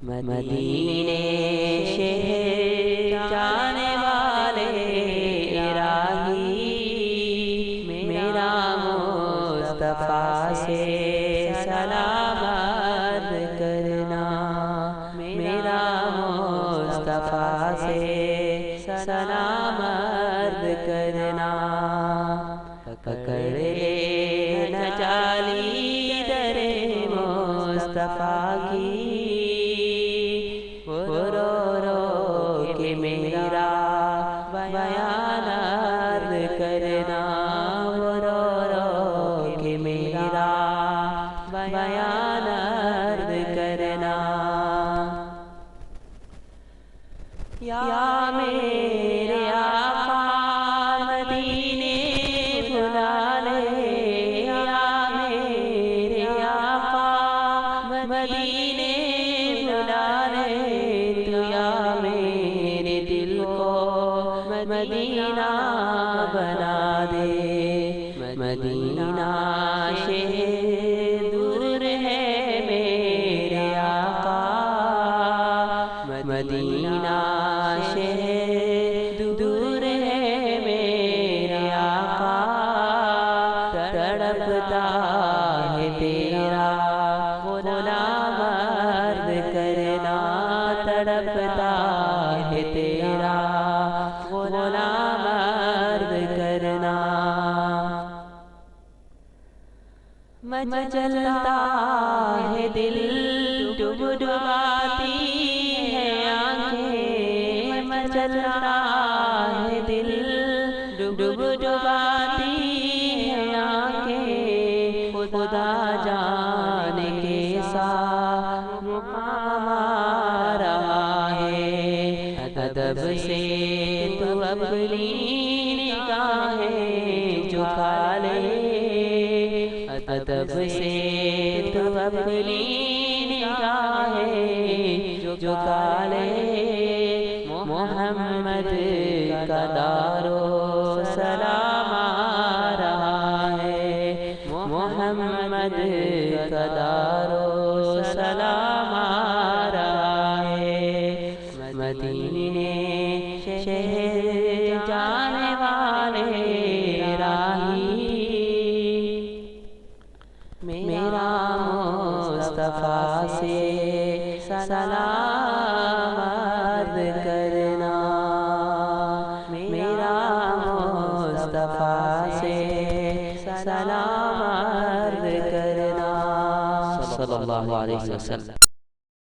مدینے شہر جانے والے راہی، میرا مصطفیٰ سے سلام عرض کرنا، میرا مصطفیٰ سے سلام عرض کرنا۔ پکڑ لے نہ جالی در مصطفیٰ کی، وہ رو رو کے میرا بیان عرض کرنا، وہ رو رو کے میرا بیان عرض کرنا۔ یا میرے آقا مدینے بلا لے، یا میرے آقا مدینے بلا لے، تو یا میرے دل کو مدینہ بنا دے۔ مدینہ شہر دور ہے میرے آقا، مدینہ شہر دور ہے میرے آقا، تڑپتا ہے تیرا غلام عرض کرنا، تڑپتا ہے تیرا غلام عرض کرنا۔ مچلتا ہے دل ڈبڈباتی ہے آنکھیں، مچلتا ہے دل ڈبڈباتی ہے آنکھیں، خدا جانے کیسا مقام آ رہا ہے۔ ادب سے تو اپنی نگاہیں جھکا لے، ادب سے تو اپنی نگاہیں جھکا لے۔ محمد کا دارو سلام آ رہا ہے، محمد کا دارو سلام آ رہا ہے۔ مدینے شہر جانے والے راہی، میرا مصطفیٰ سے سلام عرض کرنا، میرا مصطفیٰ سے سلام عرض کرنا۔ صلی اللہ علیہ وسلم۔